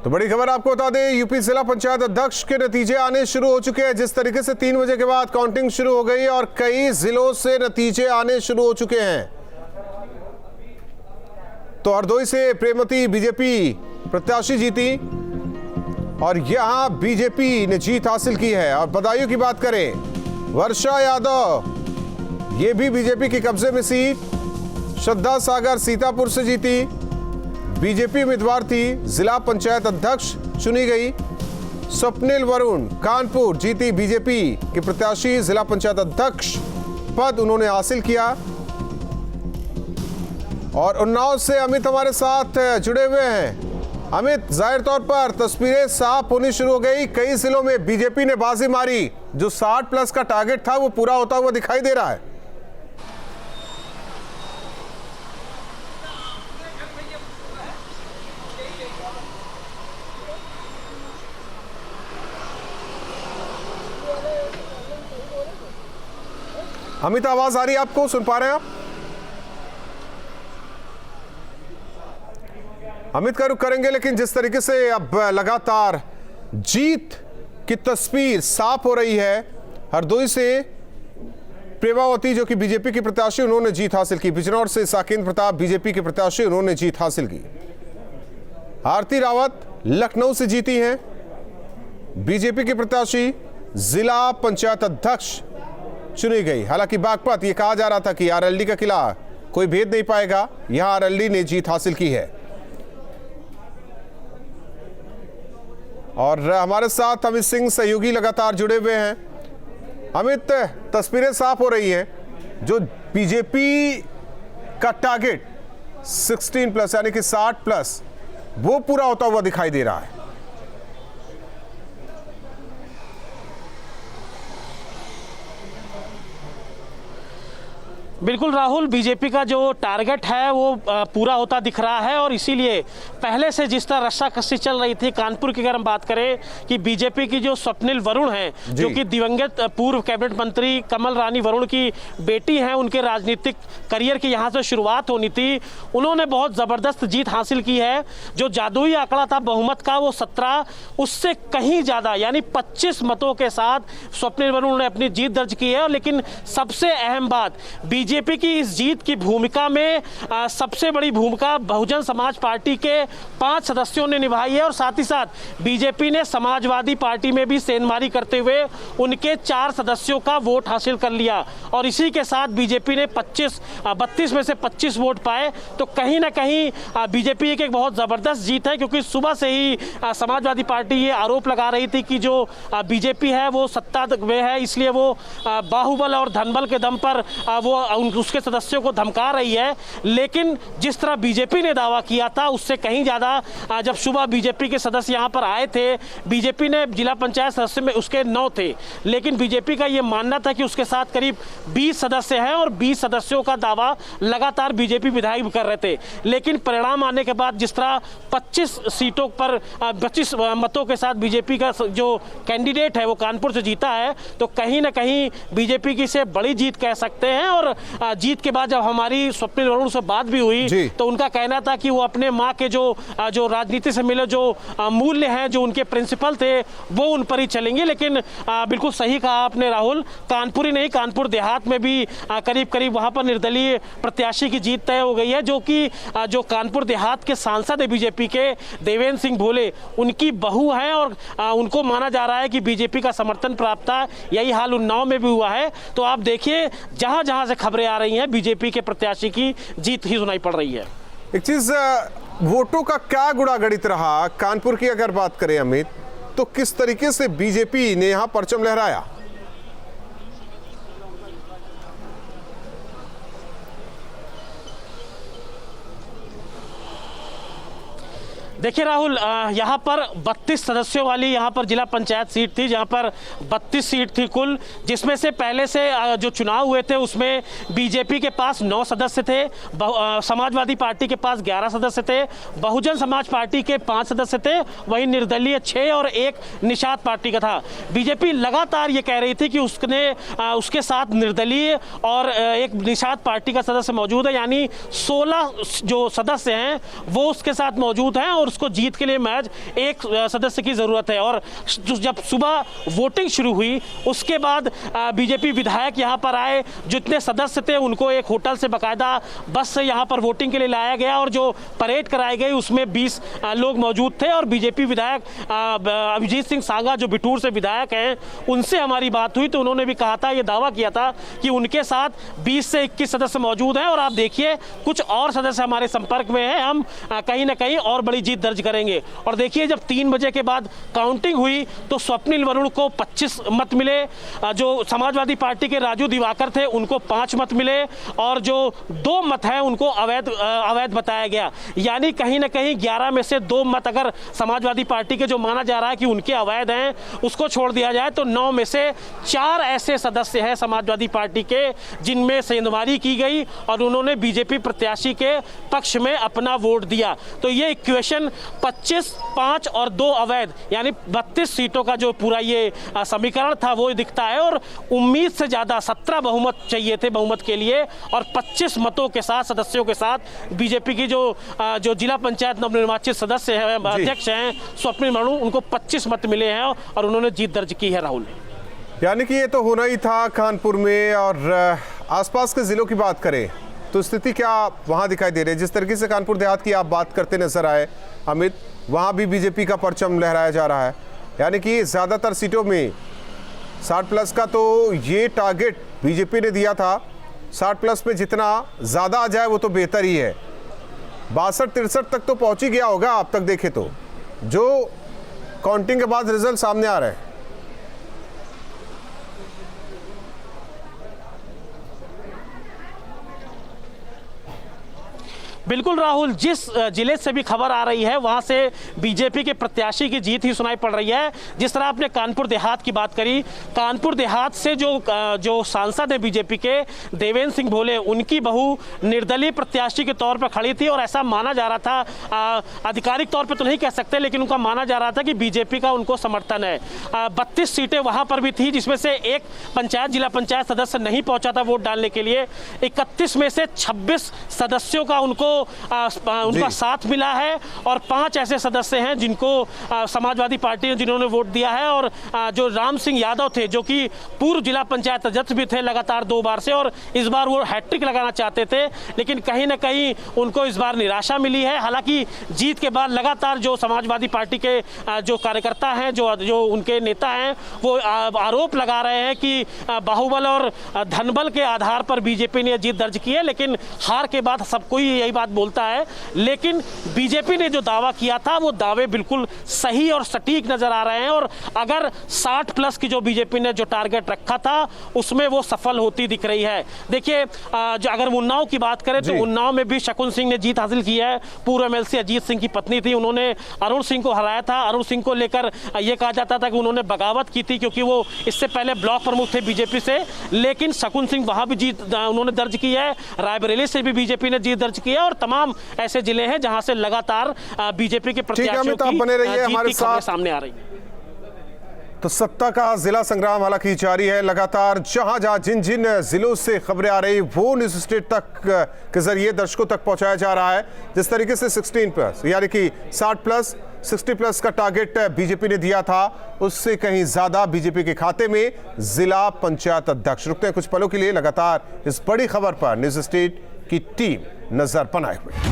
तो बड़ी खबर आपको बता दें, यूपी जिला पंचायत अध्यक्ष के नतीजे आने शुरू हो चुके हैं। जिस तरीके से 3 बजे के बाद काउंटिंग शुरू हो गई और कई जिलों से नतीजे आने शुरू हो चुके हैं। तो हरदोई से प्रेमवती बीजेपी प्रत्याशी जीती और यहां बीजेपी ने जीत हासिल की है। और बदायूं की बात करें, वर्षा यादव ये भी बीजेपी के कब्जे में सीट। श्रद्धा सागर सीतापुर से जीती, बीजेपी उम्मीदवार थी, जिला पंचायत अध्यक्ष चुनी गई। स्वप्निल वरुण कानपुर जीती, बीजेपी के प्रत्याशी, जिला पंचायत अध्यक्ष पद उन्होंने हासिल किया। और उन्नाव से अमित हमारे साथ जुड़े हुए हैं। अमित, जाहिर तौर पर तस्वीरें साफ होनी शुरू हो गई। कई जिलों में बीजेपी ने बाजी मारी, जो 60+ का टारगेट था वो पूरा होता हुआ दिखाई दे रहा है। अमित, आवाज आ रही है आपको? सुन पा रहे हैं आप? अमित का रुख करेंगे, लेकिन जिस तरीके से अब लगातार जीत की तस्वीर साफ हो रही है, हरदोई से प्रेमावती जो कि बीजेपी की प्रत्याशी, उन्होंने जीत हासिल की। बिजनौर से साकेंद्र प्रताप बीजेपी के प्रत्याशी, उन्होंने जीत हासिल की। आरती रावत लखनऊ से जीती हैं, बीजेपी के प्रत्याशी, जिला पंचायत अध्यक्ष चुनी गई। हालांकि बागपत ये कहा जा रहा था कि आरएलडी का किला कोई भेद नहीं पाएगा, यहां आरएलडी ने जीत हासिल की है। और हमारे साथ अमित सिंह सहयोगी लगातार जुड़े हुए हैं। अमित, तस्वीरें साफ हो रही हैं, जो बीजेपी का टारगेट 16+ यानी कि 60+ वो पूरा होता हुआ दिखाई दे रहा है। बिल्कुल राहुल, बीजेपी का जो टारगेट है वो पूरा होता दिख रहा है। और इसीलिए पहले से जिस तरह रस्साकसी चल रही थी कानपुर की, अगर हम बात करें कि बीजेपी की जो स्वप्निल वरुण हैं, जो कि दिवंगत पूर्व कैबिनेट मंत्री कमल रानी वरुण की बेटी हैं, उनके राजनीतिक करियर की यहाँ से शुरुआत होनी थी, उन्होंने बहुत ज़बरदस्त जीत हासिल की है। जो जादुई आंकड़ा था बहुमत का वो 17, उससे कहीं ज़्यादा यानी 25 मतों के साथ स्वप्निल वरुण ने अपनी जीत दर्ज की है। लेकिन सबसे अहम बात, बीजेपी की इस जीत की भूमिका में सबसे बड़ी भूमिका बहुजन समाज पार्टी के 5 सदस्यों ने निभाई है। और साथ ही साथ बीजेपी ने समाजवादी पार्टी में भी सेंधमारी करते हुए उनके 4 सदस्यों का वोट हासिल कर लिया। और इसी के साथ बीजेपी ने 32 में से 25 वोट पाए। तो कहीं ना कहीं बीजेपी एक बहुत ज़बरदस्त जीत है, क्योंकि सुबह से ही समाजवादी पार्टी ये आरोप लगा रही थी कि जो बीजेपी है वो सत्ता में है, इसलिए वो बाहुबल और धनबल के दम पर वो उसके सदस्यों को धमका रही है। लेकिन जिस तरह बीजेपी ने दावा किया था उससे कहीं ज़्यादा, जब सुबह बीजेपी के सदस्य यहाँ पर आए थे, बीजेपी ने जिला पंचायत सदस्य में उसके 9 थे, लेकिन बीजेपी का ये मानना था कि उसके साथ करीब 20 सदस्य हैं और 20 सदस्यों का दावा लगातार बीजेपी विधायक कर रहे थे। लेकिन परिणाम आने के बाद जिस तरह 25 सीटों पर 25 मतों के साथ बीजेपी का जो कैंडिडेट है वो कानपुर से जीता है, तो कहीं ना कहीं बीजेपी की से बड़ी जीत कह सकते हैं। और जीत के बाद जब हमारी स्वप्निल वरुण से बात भी हुई तो उनका कहना था कि वो अपने माँ के जो राजनीति से मिले जो मूल्य हैं, जो उनके प्रिंसिपल थे, वो उन पर ही चलेंगे। लेकिन बिल्कुल सही कहा आपने राहुल, कानपुर ही नहीं, कानपुर देहात में भी करीब करीब वहाँ पर निर्दलीय प्रत्याशी की जीत तय हो गई है, जो कि जो कानपुर देहात के सांसद है बीजेपी के देवेंद्र सिंह भोले, उनकी बहू है। और उनको माना जा रहा है कि बीजेपी का समर्थन प्राप्त था। यही हाल उन्नाव में भी हुआ है। तो आप देखिए, जहां जहां से खबरें आ रही हैं, बीजेपी के प्रत्याशी की जीत ही सुनाई पड़ रही है। एक चीज, वोटों का क्या गुणागणित रहा कानपुर की अगर बात करें अमित, तो किस तरीके से बीजेपी ने यहां परचम लहराया? देखिए राहुल, यहाँ पर 32 सदस्यों वाली यहाँ पर जिला पंचायत सीट थी, जहाँ पर 32 सीट थी कुल, जिसमें से पहले से जो चुनाव हुए थे उसमें बीजेपी के पास 9 सदस्य थे, समाजवादी पार्टी के पास 11 सदस्य थे, बहुजन समाज पार्टी के 5 सदस्य थे, वहीं निर्दलीय 6 और 1 निषाद पार्टी का था। बीजेपी लगातार ये कह रही थी कि उसके साथ निर्दलीय और एक निषाद पार्टी का सदस्य मौजूद है, यानी 16 जो सदस्य हैं वो उसके साथ मौजूद हैं और उसको जीत के लिए महज एक सदस्य की जरूरत है। और जब सुबह वोटिंग शुरू हुई उसके बाद बीजेपी विधायक यहां पर आए, जितने सदस्य थे उनको एक होटल से बकायदा बस से यहां पर वोटिंग के लिए लाया गया और जो परेड कराई गई उसमें 20 लोग मौजूद थे। और बीजेपी विधायक अभिजीत सिंह सांगा जो बिठूर से विधायक हैं, उनसे हमारी बात हुई तो उन्होंने भी कहा था, ये दावा किया था कि उनके साथ 20 से 21 सदस्य मौजूद हैं और आप देखिए कुछ और सदस्य हमारे संपर्क में हैं, हम कहीं ना कहीं और बड़ी जीत दर्ज करेंगे। और देखिए जब 3 बजे के बाद काउंटिंग हुई तो स्वप्निल वरुण को 25 मत मिले, जो समाजवादी पार्टी के राजू दिवाकर थे उनको 5 मत मिले और जो 2 मत हैं उनको अवैध बताया गया। यानी कहीं ना कहीं 11 में से 2 मत अगर समाजवादी पार्टी के जो माना जा रहा है कि उनके अवैध हैं उसको छोड़ दिया जाए तो 9 में से 4 ऐसे सदस्य हैं समाजवादी पार्टी के जिनमें सेंधमारी की गई और उन्होंने बीजेपी प्रत्याशी के पक्ष में अपना वोट दिया। तो ये इक्वेशन 25, 5 और 2 अवैध यानी 32 सीटों का जो पूरा ये समीकरण था वो दिखता है। और उम्मीद से ज्यादा 17 बहुमत चाहिए थे बहुमत के लिए और 25 मतों के साथ सदस्यों के साथ बीजेपी की जो जिला पंचायत नवनिर्वाचित सदस्य हैं, अध्यक्ष हैं स्वप्निल वरुण, उनको 25 मत मिले हैं और उन्होंने जीत दर्ज की है। राहुल, यानी कि ये तो होना ही था कानपुर में। और आसपास के जिलों की बात करें तो स्थिति क्या वहां दिखाई दे रही है? जिस तरीके से कानपुर देहात की आप बात करते नजर आए अमित, वहां भी बीजेपी का परचम लहराया जा रहा है। यानी कि ज्यादातर सीटों में 60+ का तो ये टारगेट बीजेपी ने दिया था। 60+ में जितना ज्यादा आ जाए वो तो बेहतर ही है। 62-63 तक तो पहुंच ही गया होगा अब तक देखे तो, जो काउंटिंग के बाद रिजल्ट सामने आ रहे हैं। बिल्कुल राहुल, जिस जिले से भी खबर आ रही है वहां से बीजेपी के प्रत्याशी की जीत ही सुनाई पड़ रही है। जिस तरह आपने कानपुर देहात की बात करी, कानपुर देहात से जो सांसद है बीजेपी के देवेंद्र सिंह भोले, उनकी बहू निर्दलीय प्रत्याशी के तौर पर खड़ी थी और ऐसा माना जा रहा था, आधिकारिक तौर पर तो नहीं कह सकते लेकिन उनका माना जा रहा था कि बीजेपी का उनको समर्थन है। 32 सीटें वहां पर भी थी जिसमें से एक जिला पंचायत सदस्य नहीं पहुंचा था वोट डालने के लिए। 31 में से 26 सदस्यों का उनका साथ मिला है और 5 ऐसे सदस्य हैं जिनको समाजवादी पार्टी ने जिन्होंने वोट दिया है। और जो राम सिंह यादव थे जो कि पूर्व जिला पंचायत अध्यक्ष भी थे लगातार 2 बार से, और इस बार वो हैट्रिक लगाना चाहते थे लेकिन कहीं ना कहीं उनको इस बार निराशा मिली है। हालांकि जीत के बाद लगातार जो समाजवादी पार्टी के जो कार्यकर्ता हैं, जो उनके नेता हैं, वो आरोप लगा रहे हैं कि बाहुबल और धनबल के आधार पर बीजेपी ने जीत दर्ज की है। लेकिन हार के बाद सब कोई यही बात बोलता है, लेकिन बीजेपी ने जो दावा किया था वो दावे बिल्कुल सही और सटीक नजर आ रहे हैं। और अगर 60+ की जो बीजेपी ने जो टारगेट रखा था उसमें वो सफल होती दिख रही है। देखिए जो अगर उन्नाव की बात करें तो उन्नाव में भी शकुन सिंह ने जीत हासिल की है। पूर्व एमएलसी अजीत सिंह की पत्नी थी, उन्होंने अरुण सिंह को हराया था। अरुण सिंह को लेकर यह कहा जाता था कि उन्होंने बगावत की थी क्योंकि वो इससे पहले ब्लॉक प्रमुख थे बीजेपी से, लेकिन शकुन सिंह वहां भी जीत उन्होंने दर्ज की है। रायबरेली से भी बीजेपी ने जीत दर्ज की है और तमाम ऐसे जिले हैं जहां से लगातार बीजेपी के प्रत्याशियों की बने रहिए हमारे साथ सामने आ रही है। तो सत्ता का जिला संग्राम हालांकि जारी है लगातार। जहां जहां जिन जिन जिलों से खबरें आ रही वो न्यूज स्टेट तक के जरिए दर्शकों तक पहुंचाया जा रहा है। जिस तरीके से 16+ यानी कि 60+, 60+ का टारगेट बीजेपी ने दिया था, उससे कहीं ज्यादा बीजेपी के खाते में जिला पंचायत अध्यक्ष। रुकते हैं कुछ पलों के लिए, लगातार इस बड़ी खबर पर न्यूज स्टेट की टीम नजर बनाए हुए।